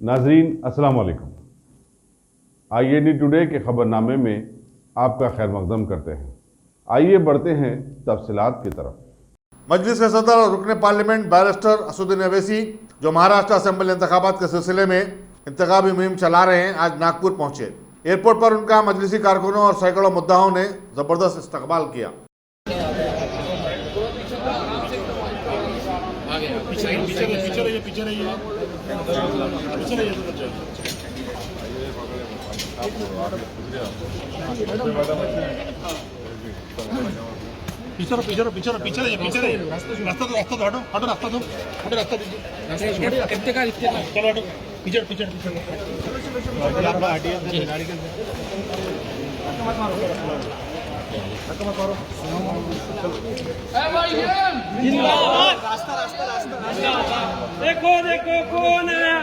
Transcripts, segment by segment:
नाजरीन अस्सलाम वालेकुम। IAD टुडे के खबरनामे में आपका खैर मकदम करते हैं। आइए बढ़ते हैं तफसीलात की तरफ। मजलिस के सदर और रुकने पार्लियामेंट बैरिस्टर असदुद्दीन अवैसी जो महाराष्ट्र असेंबली इंतखाबात के सिलसिले में इंतखाबी मुहिम चला रहे हैं, आज नागपुर पहुंचे। एयरपोर्ट पर उनका मजलिसी कारकुनों और सैकड़ों मुद्दाओं ने जबरदस्त इस्तकबाल किया। पीछे रास्ता दो रास्ता देखो देखो कौन आया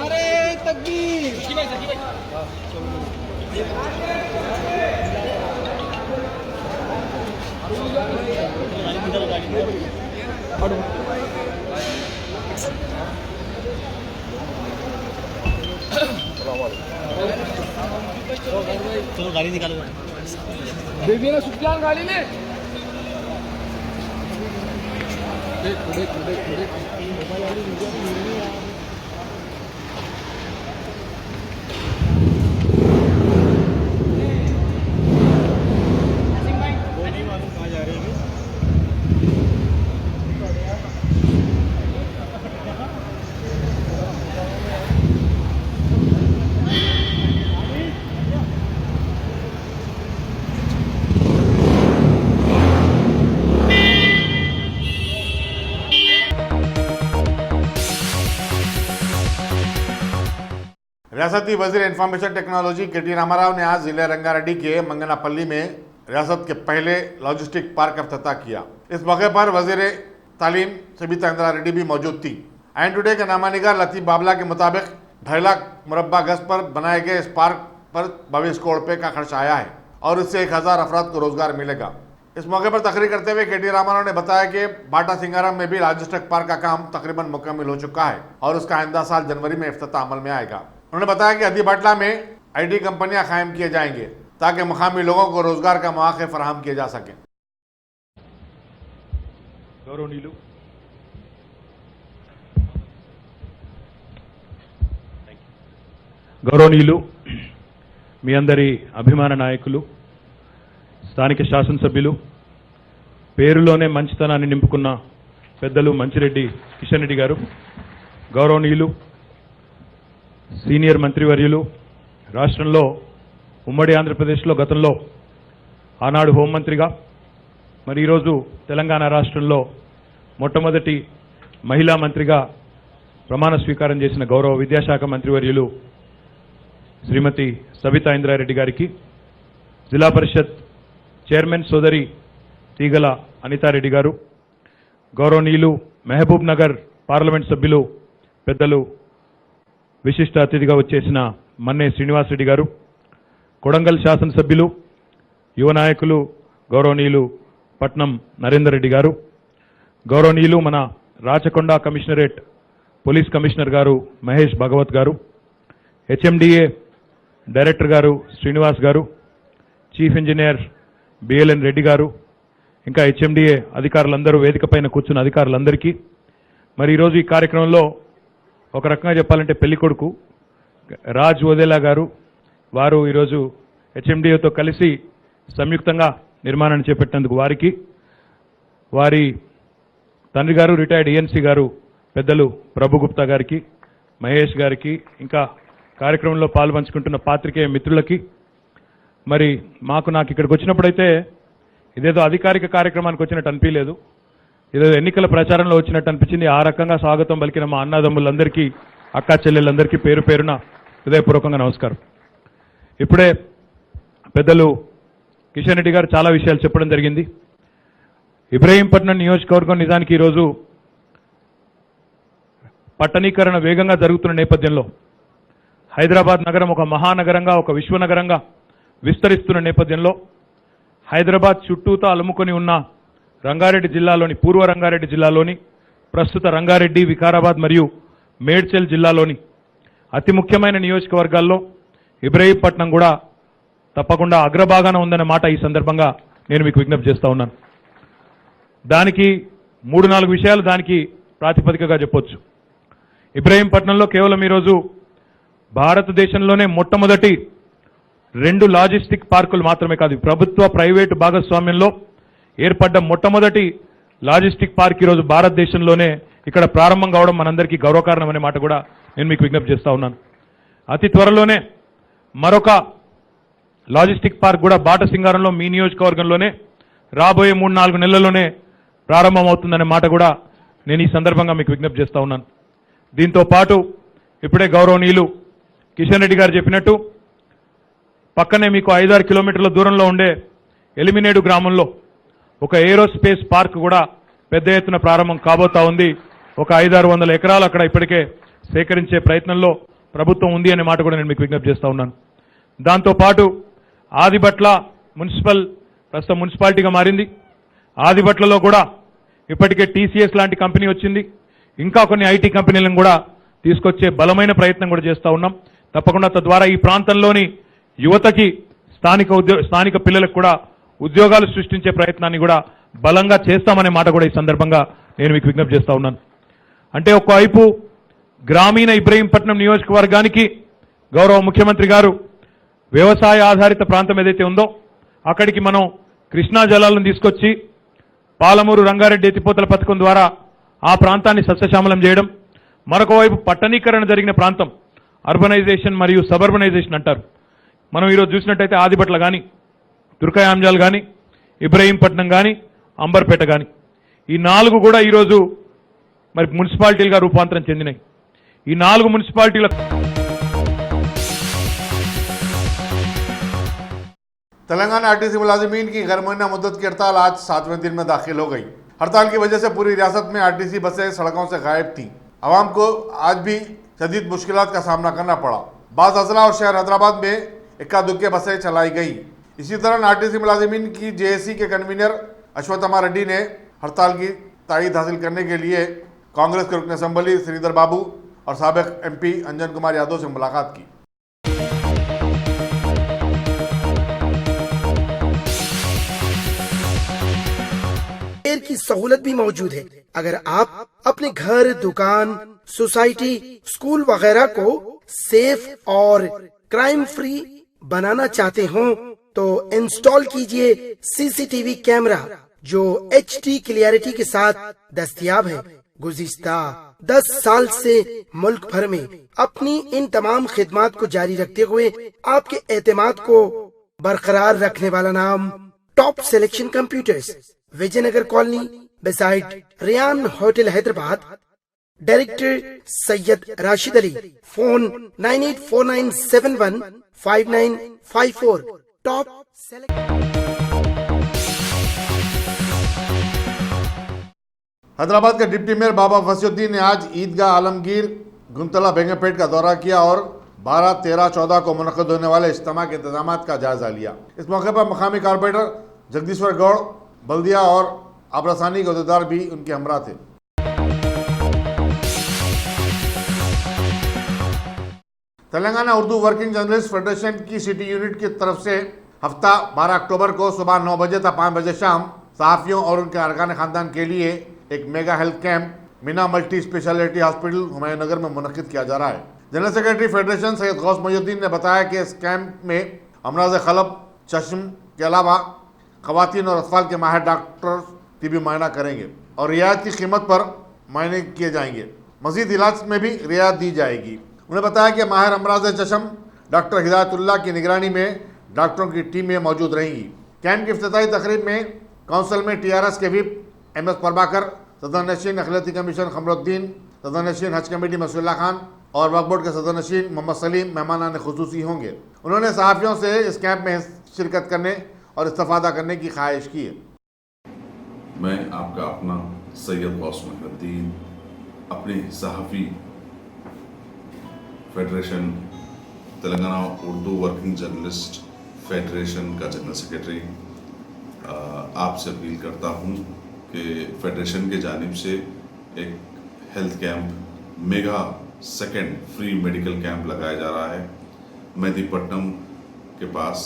अरे तकबीर चलो गाड़ी निकालो। बेबी ने सुखलाल गाड़ी में रियासती वजीर इंफॉर्मेशन टेक्नोलॉजी KT रामाराव ने आज जिले रंगारेड्डी के मंगनापल्ली में रियासत के पहले लॉजिस्टिक पार्क का इफ्तिताह किया। इस मौके पर वजीर तालीम सबिता इंदिरा रेड्डी भी मौजूद थी। IAN टुडे के नामानिगार लतीफ बाबला के मुताबिक 2.5 लाख मुरब्बा गज पर बनाए गए इस पार्क पर 22 करोड़ रुपए का खर्च आया है और इससे 1000 अफराद को रोजगार मिलेगा। इस मौके पर तकरीर करते हुए KT रामाराव ने बताया कि बाटा सिंगाराम में भी लॉजिस्टिक पार्क का काम तकरीबन मुकम्मल हो चुका है और उसका आइंदा साल जनवरी में इफ्तिताह अमल में आएगा। उन्होंने बताया कि अदीबाटला में IT कंपनियां कायम किए जाएंगे ताकि मुकामी लोगों को रोजगार का मौके फराहम किए जा सके। గౌరవనీయులు మీ అందరి అభిమాన నాయకులు, స్థానిక శాసనసభ్యులు, పేరులోనే మంచితనాన్ని నింపుకున్న పెద్దలు మంచిరెడ్డి కిషన్ రెడ్డి గారు, గౌరవనీయులు సీనియర్ మంత్రివర్యులు, రాష్ట్రంలో ఉమ్మడి ఆంధ్రప్రదేశ్లో గతంలో ఆనాడు హోంమంత్రిగా మరి ఈరోజు తెలంగాణ రాష్ట్రంలో మొట్టమొదటి మహిళా మంత్రిగా ప్రమాణ స్వీకారం చేసిన గౌరవ విద్యాశాఖ మంత్రివర్యులు శ్రీమతి సబితా ఇంద్రారెడ్డి గారికి, జిల్లా పరిషత్ చైర్మన్ సోదరి తీగల అనితారెడ్డి గారు, గౌరవనీయులు మహబూబ్ నగర్ పార్లమెంట్ సభ్యులు పెద్దలు విశిష్ట అతిథిగా వచ్చేసిన మన్నే శ్రీనివాసరెడ్డి గారు, కొడంగల్ శాసనసభ్యులు యువ నాయకులు గౌరవనీయులు పట్నం నరేందర్ రెడ్డి గారు, గౌరవనీయులు మన రాచకొండ కమిషనరేట్ పోలీస్ కమిషనర్ గారు మహేష్ భగవత్ గారు, HMDA డైరెక్టర్ గారు శ్రీనివాస్ గారు, చీఫ్ ఇంజనీర్ BLN రెడ్డి గారు, ఇంకా HMDA అధికారులందరూ, వేదిక పైన కూర్చున్న అధికారులందరికీ, మరి ఈరోజు ఈ కార్యక్రమంలో ఒక రకంగా చెప్పాలంటే పెళ్లికొడుకు రాజ్ వదేలా గారు వారు ఈరోజు HMDAతో కలిసి సంయుక్తంగా నిర్మాణాన్ని చేపట్టినందుకు వారికి, వారి తండ్రి గారు రిటైర్డ్ ENC గారు పెద్దలు ప్రభుగుప్తా గారికి, మహేష్ గారికి, ఇంకా కార్యక్రమంలో పాల్పంచుకుంటున్న పాత్రికేయ మిత్రులకి, మరి నాకు ఇక్కడికి వచ్చినప్పుడైతే ఇదేదో అధికారిక కార్యక్రమానికి వచ్చినట్టు అనిపించలేదు, ఇదేదో ఎన్నికల ప్రచారంలో వచ్చినట్టు అనిపించింది. ఆ రకంగా స్వాగతం పలికిన మా అన్నదమ్ములందరికీ, అక్కా చెల్లెళ్ళందరికీ పేరు పేరున హృదయపూర్వకంగా నమస్కారం. ఇప్పుడే పెద్దలు కిషన్ రెడ్డి గారు చాలా విషయాలు చెప్పడం జరిగింది. ఇబ్రహీంపట్నం నియోజకవర్గం నిజానికి ఈరోజు పట్టణీకరణ వేగంగా జరుగుతున్న నేపథ్యంలో హైదరాబాద్ నగరం ఒక మహానగరంగా, ఒక విశ్వనగరంగా విస్తరిస్తున్న నేపథ్యంలో హైదరాబాద్ చుట్టూతో అలుముకొని ఉన్న రంగారెడ్డి జిల్లాలోని పూర్వ రంగారెడ్డి జిల్లాలోని ప్రస్తుత రంగారెడ్డి వికారాబాద్ మరియు మేడ్చల్ జిల్లాలోని అతి ముఖ్యమైన నియోజకవర్గాల్లో ఇబ్రహీంపట్నం కూడా తప్పకుండా అగ్రభాగాన ఉందనే మాట ఈ సందర్భంగా నేను మీకు విజ్ఞప్తి చేస్తా ఉన్నాను. దానికి 3-4 విషయాలు దానికి ప్రాతిపదికగా చెప్పొచ్చు. ఇబ్రహీంపట్నంలో కేవలం ఈరోజు భారతదేశంలోనే మొట్టమొదటి 2 లాజిస్టిక్ పార్కులు మాత్రమే కాదు, ప్రభుత్వ ప్రైవేటు భాగస్వామ్యంలో ఏర్పడ్డ మొట్టమొదటి లాజిస్టిక్ పార్క్ ఈరోజు భారతదేశంలోనే ఇక్కడ ప్రారంభం కావడం మనందరికీ గౌరవకారణం అనే మాట కూడా నేను మీకు విజ్ఞప్తి చేస్తా ఉన్నాను. అతి త్వరలోనే మరొక లాజిస్టిక్ పార్క్ కూడా బాటసింగారంలో మీ నియోజకవర్గంలోనే రాబోయే 3-4 నెలల్లోనే ప్రారంభమవుతుందనే మాట కూడా నేను ఈ సందర్భంగా మీకు విజ్ఞప్తి చేస్తా ఉన్నాను. దీంతో పాటు ఇప్పుడే గౌరవనీయులు కిషన్ రెడ్డి గారు చెప్పినట్టు పక్కనే మీకు 5-6 కిలోమీటర్ల దూరంలో ఉండే ఎలిమినేడు గ్రామంలో ఒక ఏరోస్పేస్ పార్క్ కూడా పెద్ద ఎత్తున ప్రారంభం కాబోతా ఉంది. ఒక 500-600 ఎకరాలు అక్కడ ఇప్పటికే సేకరించే ప్రయత్నంలో ప్రభుత్వం ఉంది అనే మాట కూడా నేను మీకు విజ్ఞప్తి చేస్తా ఉన్నాను. దాంతోపాటు ఆదిబట్ల ప్రస్తుతం మున్సిపాలిటీగా మారింది. ఆదిబట్లలో కూడా ఇప్పటికే టీసీఎస్ లాంటి కంపెనీ వచ్చింది. ఇంకా కొన్ని ఐటీ కంపెనీలను కూడా తీసుకొచ్చే బలమైన ప్రయత్నం కూడా చేస్తూ ఉన్నాం. తప్పకుండా తద్వారా ఈ ప్రాంతంలోని యువతకి స్థానిక పిల్లలకు కూడా ఉద్యోగాలు సృష్టించే ప్రయత్నాన్ని కూడా బలంగా చేస్తామనే మాట కూడా ఈ సందర్భంగా నేను మీకు విజ్ఞప్తి చేస్తా ఉన్నాను. అంటే ఒకవైపు గ్రామీణ ఇబ్రహీంపట్నం నియోజకవర్గానికి గౌరవ ముఖ్యమంత్రి గారు వ్యవసాయ ఆధారిత ప్రాంతం ఏదైతే ఉందో అక్కడికి మనం కృష్ణా జలాలను తీసుకొచ్చి పాలమూరు రంగారెడ్డి ఎత్తిపోతల పథకం ద్వారా ఆ ప్రాంతాన్ని సస్యశ్యామలం చేయడం, మరొక వైపు పట్టణీకరణ జరిగిన ప్రాంతం అర్బనైజేషన్ మరియు సబర్బనైజేషన్ అంటారు. మనం ఈరోజు చూసినట్టయితే ఆదిబట్ల కానీ, తుర్కయాంజాల్ కానీ, ఇబ్రహీంపట్నం కానీ, అంబర్పేట కానీ ఈ 4 కూడా ఈరోజు మరి మున్సిపాలిటీలుగా రూపాంతరం చెందినాయి. ఈ 4 మున్సిపాలిటీల तेलंगाना आरटीसी मुलाजिमीन की गैर मुअय्यना मुद्दत की हड़ताल आज 7वें दिन में दाखिल हो गई। हड़ताल की वजह से पूरी रियासत में आरटीसी बसें सड़कों से गायब थीं। आवाम को आज भी शदीद मुश्किलात का सामना करना पड़ा। बाज़ अजला और शहर हैदराबाद में इक्का दुक्के बसें चलाई गई। इसी तरह आरटीसी मुलाजिमीन की जेएसी के कन्वीनर अश्वत्थामा रेड्डी ने हड़ताल की तायीद हासिल करने के लिए कांग्रेस के रुकन असम्बली श्रीधर बाबू और साबिक एमपी अंजन कुमार यादव से मुलाकात की। की सहूलत भी मौजूद है। अगर आप अपने घर, दुकान, सोसाइटी, स्कूल वगैरह को सेफ और क्राइम फ्री बनाना चाहते हो तो इंस्टॉल कीजिए सीसीटीवी कैमरा जो HD क्लियरिटी के साथ दस्तयाब है। गुज़िश्ता 10 साल से मुल्क भर में अपनी इन तमाम खिदमात को जारी रखते हुए आपके एतमाद को बरकरार रखने वाला नाम top selection computers, Vijayanagar colony beside Riyan hotel Hyderabad. Director Syed Rashid Ali. Phone 9849715954। Top Hyderabad के डिप्टी मेयर बाबा फसीउद्दीन ने आज ईदगाह आलमगीर गुंतला बेंगपेट का दौरा किया और 12, 13, 14 को मुनक़िद होने वाले इज्तिमा के इंतजाम का जायजा लिया। इस मौके पर मकामी कारपोरेटर जगदीश्वर गौड़, बल्दिया और आबरासानी के अहदेदार भी उनके हमरा थे। Telangana Urdu working journalist federation की सिटी यूनिट की तरफ से हफ्ता 12 अक्टूबर को सुबह 9 बजे तक 5 बजे शाम सहाफ़ियों और उनके अरकान खानदान के लिए एक mega health camp Meena multi speciality hospital Humayun Nagar में मुनक़िद किया जा रहा है। General secretary federation Syed Ghouse Mohiuddin ने बताया कि इस कैंप में अमराज क़ल्ब, चश्म के अलावा ख़वातीन और अतफ़ाल के माहिर डॉक्टर तिबी मुआयना करेंगे और रियायत की कीमत पर मुआयने किए जाएंगे। मज़ीद इलाज में भी रियायत दी जाएगी। उन्होंने बताया कि माहिर अमराज चश्म डॉक्टर हिदायतुल्लाह की निगरानी में डॉक्टरों की टीमें मौजूद रहेंगी। कैंप की इफ्तिताही तकरीब में काउंसिल में TRS के व्हिप MS प्रभाकर, सदर नशीन अखिलती कमीशन खमरुद्दीन, सदर नशीन हज कमेटी मसूल्ला खान और वक्फ बोर्ड के सदर नशीन मोहम्मद सलीम मेहमानान खुसूसी होंगे। उन्होंने सहाफ़ियों से इस कैंप में शिरकत करने और इस्तिफ़ादा करने की ख्वाहिश की है। मैं आपका अपना सैयद गौस मोहिउद्दीन अपनी सहाफ़ी federation Telangana Urdu working journalist federation का जनरल सेक्रेटरी आपसे अपील करता हूं कि फेडरेशन के जानिब से एक health camp, mega second free medical camp लगाया जा रहा है मेहदीपट्टनम के पास।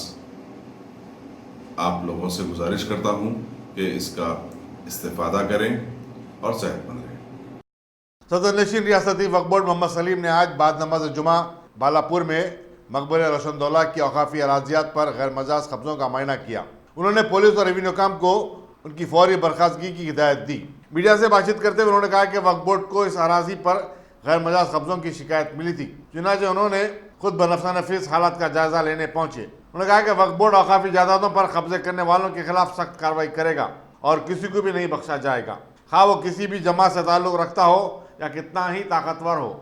आप लोगों से गुजारिश करता हूं कि इसका इस्तेफादा करें और सेहतमंद रहें। सदर नशीन रियासती वक्फ बोर्ड मोहम्मद सलीम ने आज बाद नमाज जुमा बालापुर में मकबरे रोशनदौला की औकाफी अराजियात पर गैर मजाज कब्जों का मायना किया। उन्होंने पुलिस और रेवेन्यू काम को उनकी फौरी बर्खास्तगी की हिदायत दी। मीडिया से बातचीत करते हुए उन्होंने कहा कि वक्फ बोर्ड को इस अराजी पर गैर मजाज कब्जों की शिकायत मिली थी, चुनांचे उन्होंने खुद बनफसा नफीस हालात का जायजा लेने पहुंचे। उन्होंने कहा कि वक्फ बोर्ड औकाफी जायदादों पर कब्जे करने वालों के खिलाफ सख्त कार्रवाई करेगा और किसी को भी नहीं बख्शा जाएगा, खा वो किसी भी जमात से ताल्लुक रखता हो या कितना ही ताकतवर हो।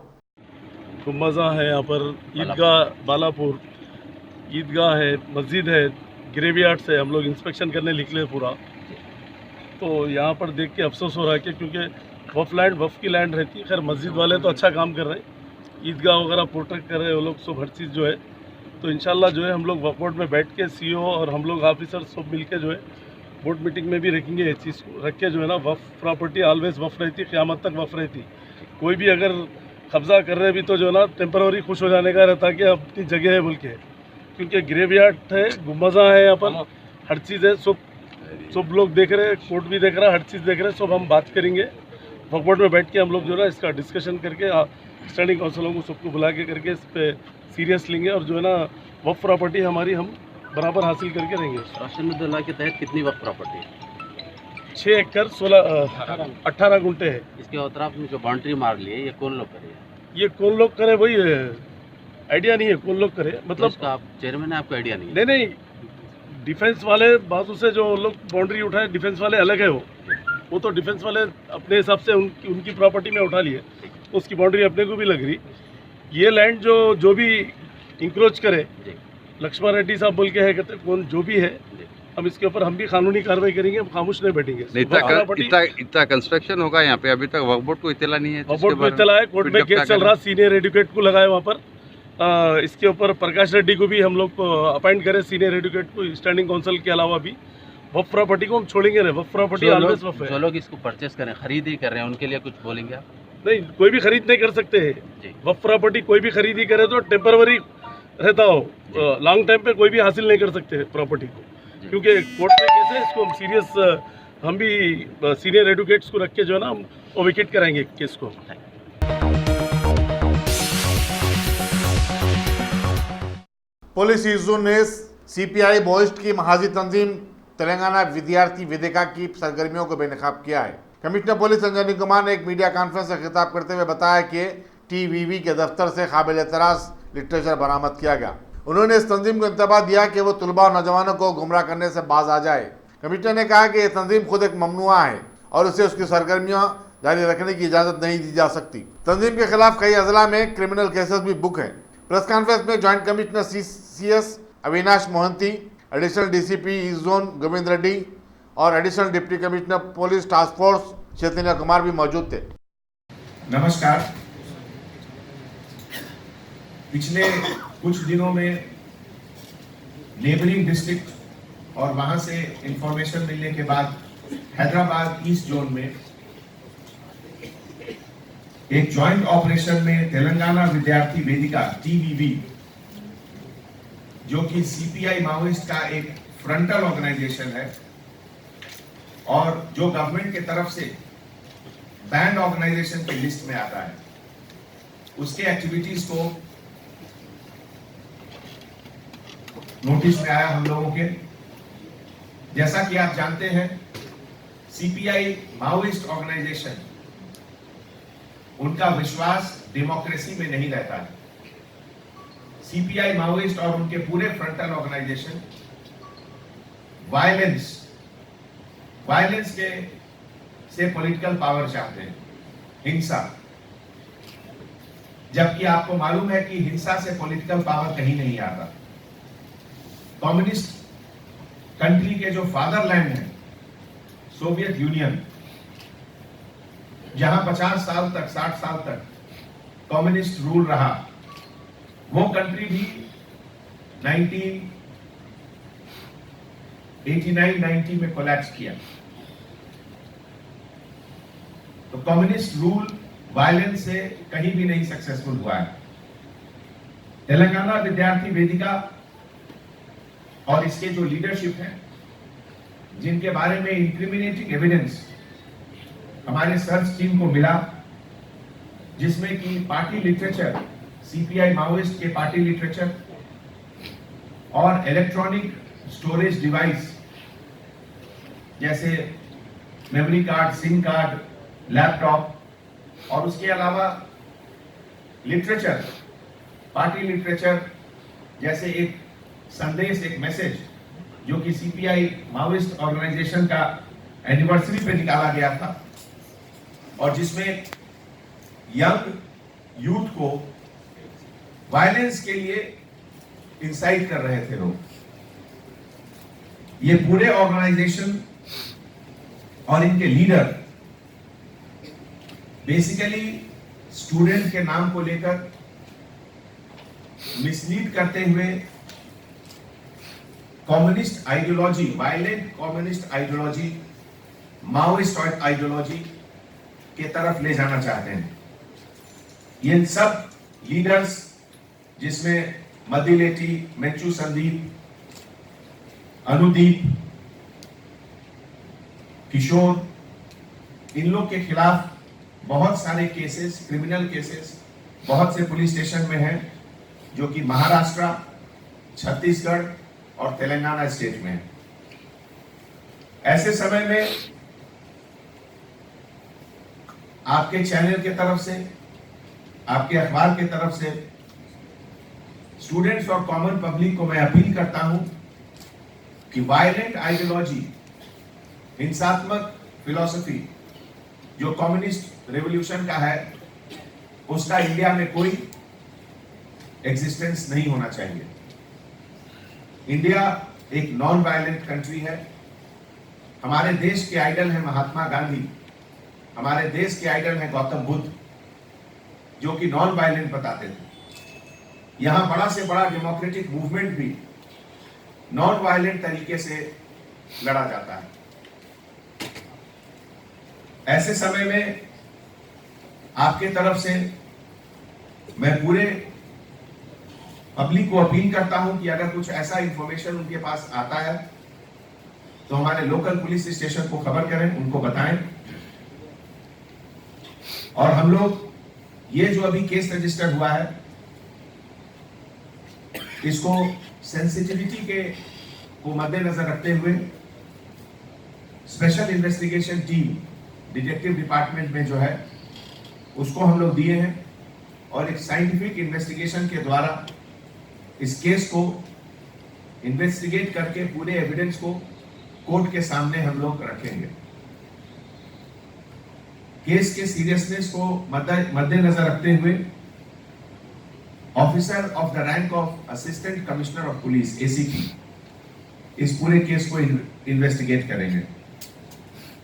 गुम्बज़ा है, यहाँ पर ईदगाह बालापुर ईदगाह है, मस्जिद है, ग्रेवयार्ड से हम लोग इंस्पेक्शन करने निकले पूरा। तो यहाँ पर देख के अफसोस हो रहा है कि क्योंकि वफ़ की लैंड रहती है। खैर मस्जिद वाले तो अच्छा काम कर रहे हैं, ईदगाह वगैरह प्रोटेक्ट कर रहे हैं वो लोग सब, हर चीज़ जो है। तो इंशाल्लाह जो है हम लोग वक्फ बोर्ड में बैठ के सीईओ और हम लोग ऑफिसर सब मिल के जो है बोर्ड मीटिंग में भी रखेंगे ये चीज़ को रख के जो है ना, वक्फ प्रॉपर्टी ऑलवेज वक्फ रहती, क़यामत तक वक्फ रहती। कोई भी अगर कब्ज़ा कर रहे भी तो जो है ना टेम्पररी खुश हो जाने का रहता कि अपनी जगह है बोल के, क्योंकि ग्रेवयार्ड है, गुम्बज़ा है, यहाँ पर हर चीज़ है, सब लोग देख रहे हैं, कोर्ट भी देख रहा है, हर चीज़ देख रहे हैं। सब हम बात करेंगे वक्फ बोर्ड में बैठ के, हम लोग जो है ना इसका डिस्कशन करके स्टैंडिंग काउंसिलों को सबको बुला के करके इस पर सीरियस लेंगे और जो है ना वक्फ प्रॉपर्टी हमारी हम बराबर हासिल करके रहेंगे। रोशनदौला के तहत कितनी वक्त प्रॉपर्टी है? 6 एकड़ 18 गुंटे है। इसके अतराफ में जो बाउंड्री मार ली है ये कौन लोग करे? ये कौन लोग करे वही आइडिया नहीं है, कौन लोग करे मतलब इसका आप चेयरमैन है, आपको आइडिया नहीं है? नहीं, डिफेंस वाले बाजू से जो लोग बाउंड्री उठाए, डिफेंस वाले अलग है, वो तो डिफेंस वाले अपने हिसाब से उनकी प्रॉपर्टी में उठा लिए, उसकी बाउंड्री अपने को भी लग रही। ये लैंड जो भी इंक्रोच करे, लक्ष्मण रेड्डी साहब बोल के है, कहते कौन जो भी है, हम इसके ऊपर हम भी कानूनी कार्रवाई करेंगे, हम खामोश नहीं बैठेंगे। इतना कंस्ट्रक्शन होगा यहाँ पे, अभी तक वक्फ बोर्ड को इत्तला नहीं है। वक्फ बोर्ड को इत्तला है, कोर्ट में केस चल रहा, सीनियर एडवोकेट को लगाए वहाँ पर। इसके ऊपर प्रकाश रेड्डी को भी हम लोग अपॉइंट करें, सीनियर एडवोकेट को, स्टैंडिंग काउंसिल के अलावा भी। वक्फ प्रॉपर्टी को हम छोड़ेंगे नहीं, वक्फ प्रॉपर्टी ऑलवेज वक्फ है। जो लोग इसको परचेस करें, खरीदी कर रहे हैं, उनके लिए कुछ बोलेंगे आप? नहीं, कोई भी खरीद नहीं कर सकते है वक्फ प्रॉपर्टी। कोई भी खरीदी करे तो टेम्पररी रहता हो, लॉन्ग टाइम पे कोई भी हासिल नहीं कर सकते प्रॉपर्टी को, क्योंकि कोर्ट में केस है। इसको हम सीरियस, हम भी सीनियर एडवोकेट्स को रख के जो है ना हम विकेट कराएंगे केस को। पुलिस इस जोन ने सीपीआई माओइस्ट की महाजी तंजीम तेलंगाना विद्यार्थी वेदिका की सरगर्मियों को बेनकाब किया है। कमिश्नर पुलिस अंजनी कुमार ने एक मीडिया कॉन्फ्रेंस से खिताब करते हुए बताया कि टीवीवी के दफ्तर से काबिल एतराज़ लिटरेचर बरामद किया गया। उन्होंने इस तंजीम को इंतबा दिया कि वो तलबा और नौजवानों को गुमराह करने से बाज आ जाए। कमिश्नर ने कहा कि यह तंजीम खुद एक ममनुआ है और उसे उसकी सरगर्मियाँ जारी रखने की इजाज़त नहीं दी जा सकती। तंजीम के खिलाफ कई अजला में क्रिमिनल केसेस भी बुक हैं। प्रेस कॉन्फ्रेंस में joint commissioner CS Avinash Mohanty, additional DCP east zone Govind Reddy और additional deputy commissioner police task force Chaitanya Kumar भी मौजूद थे। नमस्कार। पिछले कुछ दिनों में नेबरिंग डिस्ट्रिक्ट और वहां से इंफॉर्मेशन मिलने के बाद हैदराबाद ईस्ट जोन में एक जॉइंट ऑपरेशन में तेलंगाना विद्यार्थी वेदिका TVV, जो कि CPI माओइस्ट का एक फ्रंटल ऑर्गेनाइजेशन है और जो गवर्नमेंट के तरफ से बैंड ऑर्गेनाइजेशन की लिस्ट में आता है, उसके एक्टिविटीज को नोटिस में आया हम लोगों के। जैसा कि आप जानते हैं, CPI माओइस्ट ऑर्गेनाइजेशन, उनका विश्वास डेमोक्रेसी में नहीं रहता है। CPI माओइस्ट और उनके पूरे फ्रंटल ऑर्गेनाइजेशन वायलेंस के से पॉलिटिकल पावर चाहते हैं, हिंसा। जबकि आपको मालूम है कि हिंसा से पॉलिटिकल पावर कहीं नहीं आता। कम्युनिस्ट कंट्री के जो फादरलैंड है, सोवियत यूनियन, जहां 50 साल तक 60 साल तक कम्युनिस्ट रूल रहा, वो कंट्री भी 89-90 में कोलैप्स किया। तो कम्युनिस्ट रूल वायलेंस से कहीं भी नहीं सक्सेसफुल हुआ है। तेलंगाना विद्यार्थी वेदिका और इसके जो लीडरशिप है, जिनके बारे में इंक्रिमिनेटिंग एविडेंस हमारे सर्च टीम को मिला, जिसमें कि पार्टी लिटरेचर, सीपीआई माओइस्ट के पार्टी लिटरेचर और इलेक्ट्रॉनिक स्टोरेज डिवाइस जैसे memory card, SIM card, laptop, और उसके अलावा लिटरेचर, पार्टी लिटरेचर जैसे एक संदेश, एक मैसेज जो कि सीपीआई माओइस्ट ऑर्गेनाइजेशन का एनिवर्सरी पे निकाला गया था और जिसमें यंग यूथ को वायलेंस के लिए इंसाइट कर रहे थे लोग। ये पूरे ऑर्गेनाइजेशन और इनके लीडर बेसिकली स्टूडेंट के नाम को लेकर मिसलीड करते हुए communist ideology, violent communist ideology, Maoist ideology के तरफ ले जाना चाहते हैं। ये सब लीडर्स, जिसमें मदिलेटी, मेचू संदीप, अनुदीप, किशोर, इन लोग के खिलाफ बहुत सारे केसेस, क्रिमिनल केसेस बहुत से पुलिस स्टेशन में हैं, जो कि महाराष्ट्र, छत्तीसगढ़ और तेलंगाना स्टेट में है। ऐसे समय में आपके चैनल के तरफ से, आपके अखबार के तरफ से स्टूडेंट्स और कॉमन पब्लिक को मैं अपील करता हूं कि वायलेंट आइडियोलॉजी, हिंसात्मक फिलॉसफी जो कम्युनिस्ट रेवोल्यूशन का है, उसका इंडिया में कोई एग्जिस्टेंस नहीं होना चाहिए। इंडिया एक नॉन वायलेंट कंट्री है। हमारे देश के आइडल हैं महात्मा गांधी, हमारे देश के आइडल हैं गौतम बुद्ध, जो कि नॉन वायलेंट बताते थे। यहां बड़ा से बड़ा डेमोक्रेटिक मूवमेंट भी नॉन वायलेंट तरीके से लड़ा जाता है। ऐसे समय में आपके तरफ से मैं पूरे पब्लिक को अपील करता हूं कि अगर कुछ ऐसा इंफॉर्मेशन उनके पास आता है तो हमारे लोकल पुलिस स्टेशन को खबर करें, उनको बताएं। और हम लोग ये जो अभी केस रजिस्टर हुआ है, इसको सेंसिटिविटी के को मद्देनजर रखते हुए special investigation team detective department में जो है उसको हम लोग दिए हैं और एक साइंटिफिक इन्वेस्टिगेशन के द्वारा इस केस को इन्वेस्टिगेट करके पूरे एविडेंस को कोर्ट के सामने हम लोग रखेंगे। केस के सीरियसनेस को मद्देनजर रखते हुए officer of the rank of assistant commissioner of police ACP इस पूरे केस को इन्वेस्टिगेट करेंगे।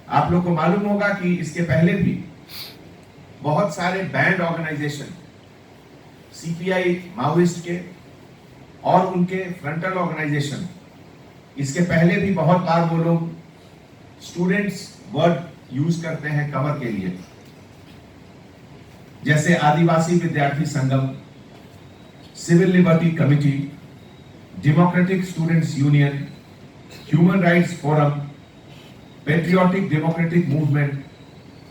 आप लोग को मालूम होगा कि इसके पहले भी बहुत सारे बैंड ऑर्गेनाइजेशन सीपीआई माओइस्ट के और उनके फ्रंटल ऑर्गेनाइजेशन, इसके पहले भी बहुत बार वो लोग स्टूडेंट्स वर्ड यूज करते हैं कवर के लिए, जैसे Adivasi Vidyarthi Sangam, civil liberty committee, democratic students union, human rights forum, patriotic democratic movement,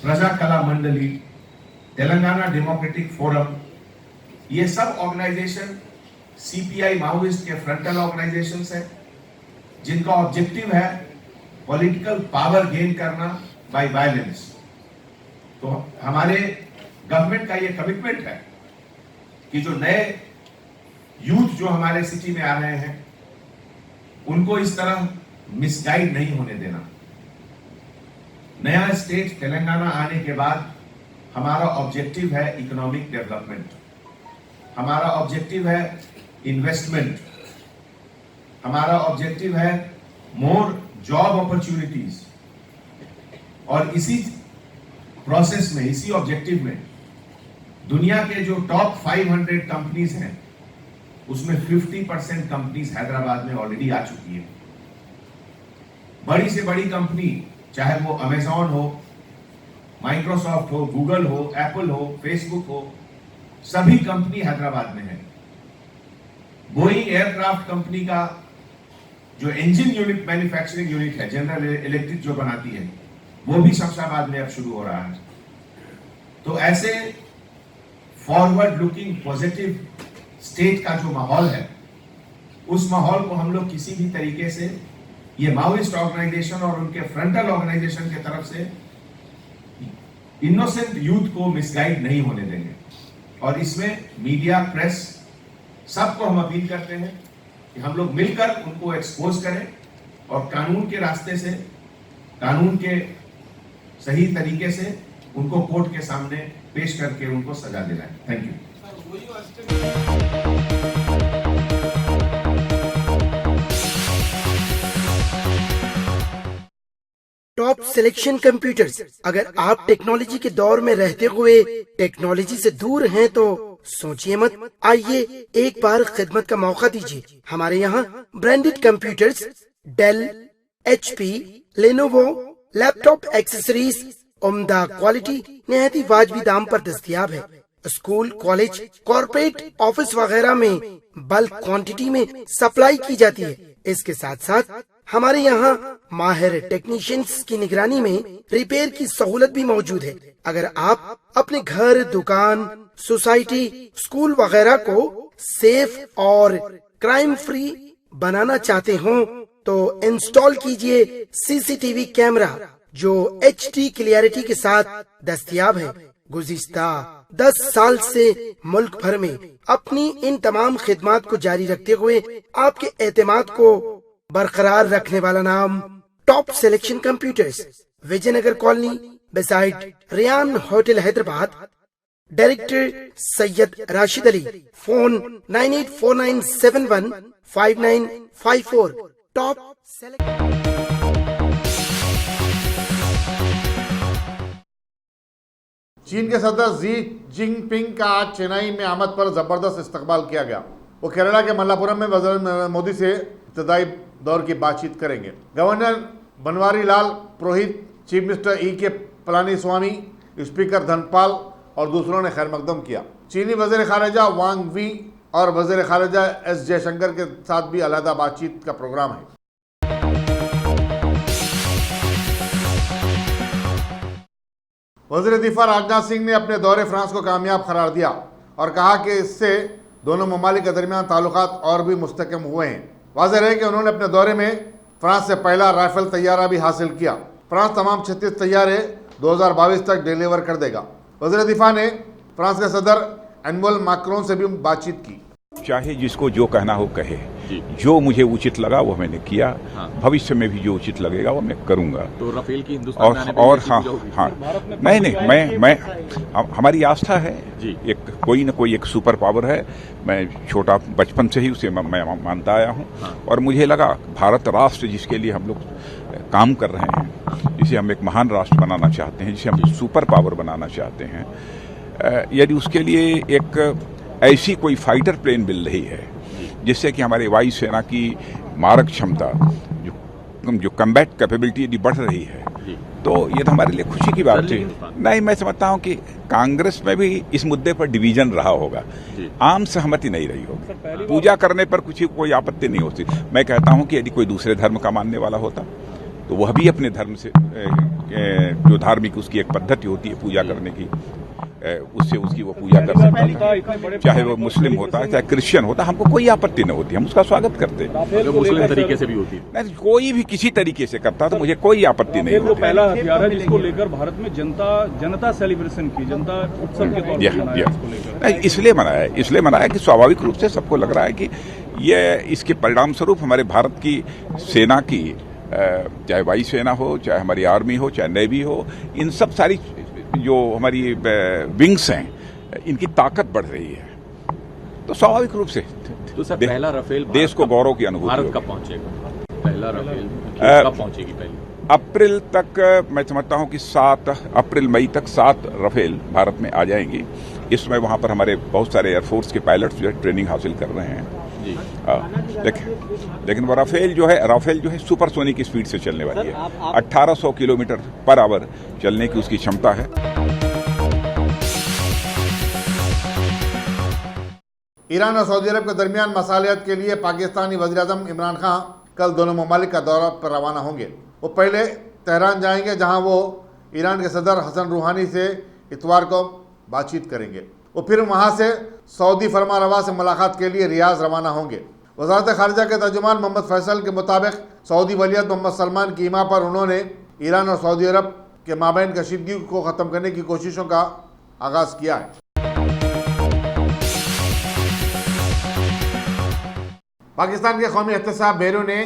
Praja Kala Mandali, Telangana democratic forum. ये सब ऑर्गेनाइजेशन सीपीआई माओइस्ट के फ्रंटल ऑर्गेनाइजेशंस हैं, जिनका ऑब्जेक्टिव है पॉलिटिकल पावर गेन करना बाय वायलेंस। तो हमारे गवर्नमेंट का ये कमिटमेंट है कि जो नए यूथ जो हमारे सिटी में आ रहे हैं उनको इस तरह मिसगाइड नहीं होने देना। नया स्टेट तेलंगाना आने के बाद हमारा ऑब्जेक्टिव है इकोनॉमिक डेवलपमेंट, हमारा ऑब्जेक्टिव है इन्वेस्टमेंट, हमारा ऑब्जेक्टिव है मोर जॉब अपॉर्चुनिटीज। और इसी प्रोसेस में, इसी ऑब्जेक्टिव में दुनिया के जो टॉप 500 कंपनीज हैं उसमें 50% कंपनीज हैदराबाद में ऑलरेडी आ चुकी है। बड़ी से बड़ी कंपनी, चाहे वो अमेजॉन हो, माइक्रोसॉफ्ट हो, गूगल हो, एप्पल हो, फेसबुक हो, सभी कंपनी हैदराबाद में है। बोइंग एयरक्राफ्ट कंपनी का जो इंजन यूनिट, मैन्युफैक्चरिंग यूनिट है, जनरल इलेक्ट्रिक जो बनाती है, वो भी शमशाबाद में अब शुरू हो रहा है। तो ऐसे फॉरवर्ड लुकिंग पॉजिटिव स्टेट का जो माहौल है, उस माहौल को हम लोग किसी भी तरीके से ये माओइस्ट ऑर्गेनाइजेशन और उनके फ्रंटल ऑर्गेनाइजेशन की तरफ से इनोसेंट यूथ को मिसगाइड नहीं होने देंगे। और इसमें मीडिया, प्रेस, सबको हम अपील करते हैं कि हम लोग मिलकर उनको एक्सपोज करें और कानून के रास्ते से, कानून के सही तरीके से उनको कोर्ट के सामने पेश करके उनको सजा दिलाएं। Thank you. Top selection computers. अगर आप टेक्नोलॉजी के दौर में रहते हुए टेक्नोलॉजी से दूर हैं तो सोचिए मत, आइए एक बार खिदमत का मौका दीजिए। हमारे यहाँ branded computers, Dell, HP, Lenovo, laptop accessories उम्दा क्वालिटी, निहायत ही वाजबी दाम पर दस्तयाब है। स्कूल, कॉलेज, कॉर्पोरेट, ऑफिस वगैरह में बल्क क्वांटिटी में सप्लाई की जाती है। इसके साथ साथ हमारे यहाँ माहिर टेक्नीशियंस की निगरानी में रिपेयर की सहूलत भी मौजूद है। अगर आप अपने घर, दुकान, सोसाइटी, स्कूल वगैरह को सेफ और क्राइम फ्री बनाना चाहते हो तो इंस्टॉल कीजिए CCTV कैमरा जो HD क्लियरिटी के साथ दस्तयाब है। गुज़िश्ता 10 साल से मुल्क भर में अपनी इन तमाम खिदमात को जारी रखते हुए आपके एतमाद को बरकरार रखने वाला नाम top selection computers, Vijayanagar colony, beside Riyan hotel, Hyderabad. Director Syed Rashid Ali. Phone 9849715954। Top चीन के सदर जी जिनपिंग का आज चेन्नई में आमद पर जबरदस्त इस्तकबाल किया गया। वो केरला के मल्लापुरम में वज़ीर मोदी से इब्तदाई दौर की बातचीत करेंगे। Governor Banwari Lal Purohit, chief minister E.K. Palaniswami, speaker Dhanpal और दूसरों ने खैर मकदम किया। चीनी वज़ीर खारजा वांग वी और वज़ीर खारजा S. जयशंकर के साथ भी अलहदा बातचीत का प्रोग्राम है। वज़ीर दिफा राजनाथ सिंह ने अपने दौरे फ्रांस को कामयाब करार दिया और कहा कि इससे दोनों ममालिक के दरमियान ताल्लुकात और भी मुस्तहकम हुए हैं। वाज़ेह है कि उन्होंने अपने दौरे में फ्रांस से पहला राइफल तैयारा भी हासिल किया। फ्रांस तमाम 36 तैयारे 2022 तक डिलीवर कर देगा। वज़ीर दिफा ने फ्रांस के सदर एनुअल मैक्रोन से भी बातचीत की। चाहे जिसको जो कहना हो कहे, जो मुझे उचित लगा वो मैंने किया। भविष्य में भी जो उचित लगेगा वो मैं करूंगा। तो राफेल की हिंदुस्तान और हाँ नहीं मैं हमारी आस्था है एक कोई न कोई एक सुपर पावर है। मैं छोटा बचपन से ही उसे मैं मानता आया हूँ और मुझे लगा भारत राष्ट्र जिसके लिए हम लोग काम कर रहे हैं, जिसे हम एक महान राष्ट्र बनाना चाहते हैं, जिसे हम सुपर पावर बनाना चाहते हैं, यदि उसके लिए एक ऐसी कोई फाइटर प्लेन मिल रही है जिससे कि हमारे वायुसेना की मारक क्षमता जो कम्बैट कैपेबिलिटी यदि बढ़ रही है तो ये तो हमारे लिए खुशी की बात है। नहीं, मैं समझता हूँ कि कांग्रेस में भी इस मुद्दे पर डिवीजन रहा होगा, आम सहमति नहीं रही होगी। पूजा करने पर कोई आपत्ति नहीं होती। मैं कहता हूँ कि यदि कोई दूसरे धर्म का मानने वाला होता तो वह भी अपने धर्म से जो धार्मिक उसकी एक पद्धति होती है पूजा करने की, उससे उसकी वो पूजा कर सकता है, चाहे वो मुस्लिम होता है चाहे क्रिश्चियन होता, हमको कोई आपत्ति नहीं होती, हम उसका स्वागत करते हैं। मुस्लिम तरीके से भी होती है, नहीं कोई भी किसी तरीके से करता तो मुझे कोई आपत्ति नहीं होती। पहला हथियार है जिसको लेकर भारत में जनता सेलिब्रेशन की, जनता उत्सव के तौर पर इसलिए मनाया कि स्वाभाविक रूप से सबको लग रहा है कि ये इसके परिणाम स्वरूप हमारे भारत की सेना की, चाहे वायुसेना हो, चाहे हमारी आर्मी हो, चाहे नेवी हो, इन सब सारी जो हमारी विंग्स हैं इनकी ताकत बढ़ रही है। तो स्वाभाविक रूप से तो सर पहला राफेल देश को गौरव की अनुभूति भारत कब पहुंचेगा? पहला राफेल कब पहुंचेगी? पहले अप्रैल तक मैं समझता हूं कि 7 अप्रैल मई तक 7 राफेल भारत में आ जाएंगी। इस समय वहां पर हमारे बहुत सारे एयरफोर्स के पायलट्स जो है ट्रेनिंग हासिल कर रहे हैं। लेकिन वो राफेल जो है सुपरसोनिक स्पीड से चलने वाली है। 1800 किलोमीटर पर आवर चलने की उसकी क्षमता है। ईरान और सऊदी अरब के दरमियान मसालियत के लिए पाकिस्तानी वज़ीर-ए-आज़म इमरान खान कल दोनों ममालिक का दौरा पर रवाना होंगे। वो पहले तेहरान जाएंगे, जहां वो ईरान के सदर हसन रूहानी से इतवार को बातचीत करेंगे। वो फिर वहां से सऊदी फरमानरवा से मुलाकात के लिए रियाज रवाना होंगे। वज़ारत ख़ारिजा के तर्जुमान मोहम्मद फैसल के मुताबिक सऊदी वलीअहद मोहम्मद सलमान की हिमा पर उन्होंने ईरान और सऊदी अरब के माबैन कशीदगी को ख़त्म करने की कोशिशों का आगाज़ किया है। पाकिस्तान के कौमी एहतसाब ब्यूरो ने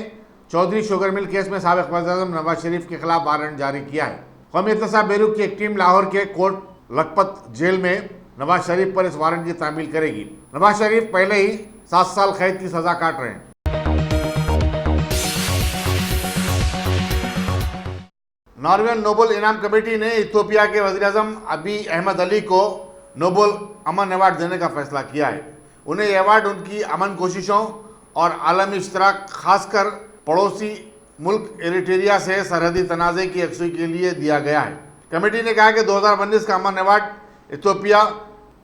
चौधरी शुगर मिल केस में साबिक़ वज़ीर-ए-आज़म नवाज शरीफ के खिलाफ वारंट जारी किया है। कौमी एहतसाब ब्यूरो की एक टीम लाहौर के कोर्ट लखपत जेल में नवाज शरीफ पर इस वारंट की तामील करेगी। नवाज शरीफ पहले ही 7 साल कैद की सजा काट रहे हैं। नॉर्वे नोबेल इनाम कमेटी ने इथियोपिया के वज़ीर-ए-आज़म अबी अहमद अली को नोबेल अमन अवार्ड देने का फैसला किया है। उन्हें यह अवार्ड उनकी अमन कोशिशों और आलमी इश्तराक, खासकर पड़ोसी मुल्क एरिट्रिया से सरहदी तनाज़े की यकसुई के लिए दिया गया है। कमेटी ने कहा कि 2019 का अमन अवार्ड इथियोपिया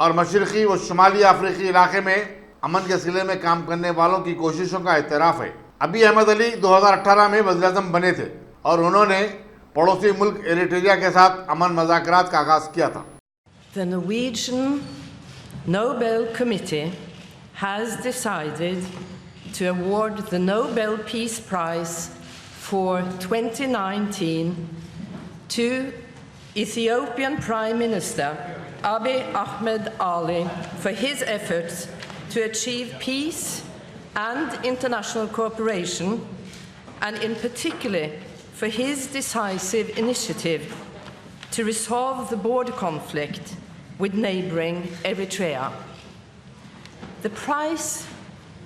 और मशरक़ी व शुमाली अफ्रीकी इलाके में अमन के सिले में काम करने वालों की कोशिशों का एतराफ़ है। अबी अहमद अली 2018 में वज़ीर-ए-आज़म बने थे और उन्होंने पड़ोसी मुल्क एरिट्रिया के साथ अमन मुज़ाकरात का आगाज़ किया था। The Norwegian Nobel Committee has decided to award the Nobel Peace Prize for 2019 to Ethiopian Prime Minister Abiy Ahmed Ali for his efforts to achieve peace and international cooperation, and in particular for his decisive initiative to resolve the border conflict with neighboring Eritrea. The prize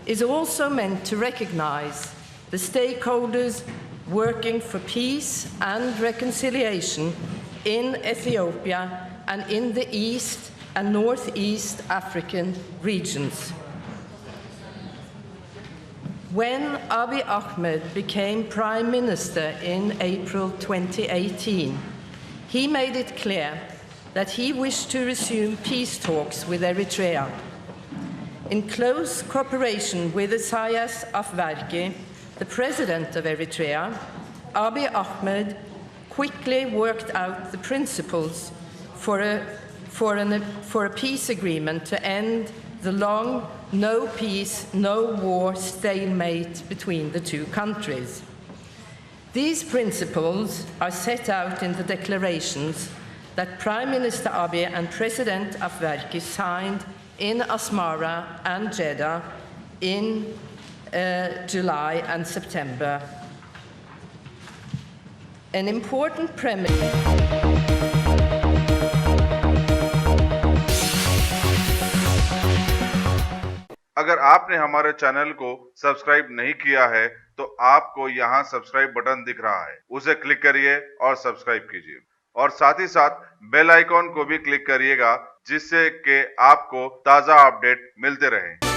is also meant to recognize the stakeholders working for peace and reconciliation in Ethiopia and in the East and Northeast African regions. When Abiy Ahmed became Prime Minister in April 2018, he made it clear that he wished to resume peace talks with Eritrea. In close cooperation with Isaias Afwerki, the president of Eritrea, Abiy Ahmed quickly worked out the principles for a peace agreement to end the long no peace, no war stalemate between the two countries. These principles are set out in the declarations that Prime Minister Abiy and President Afwerki signed in Asmara and Jeddah in July and September. An important premise. अगर आपने हमारे channel को subscribe नहीं किया है तो आपको यहाँ सब्सक्राइब बटन दिख रहा है, उसे क्लिक करिए और सब्सक्राइब कीजिए और साथ ही साथ बेल आइकॉन को भी क्लिक करिएगा जिससे कि आपको ताज़ा अपडेट मिलते रहें।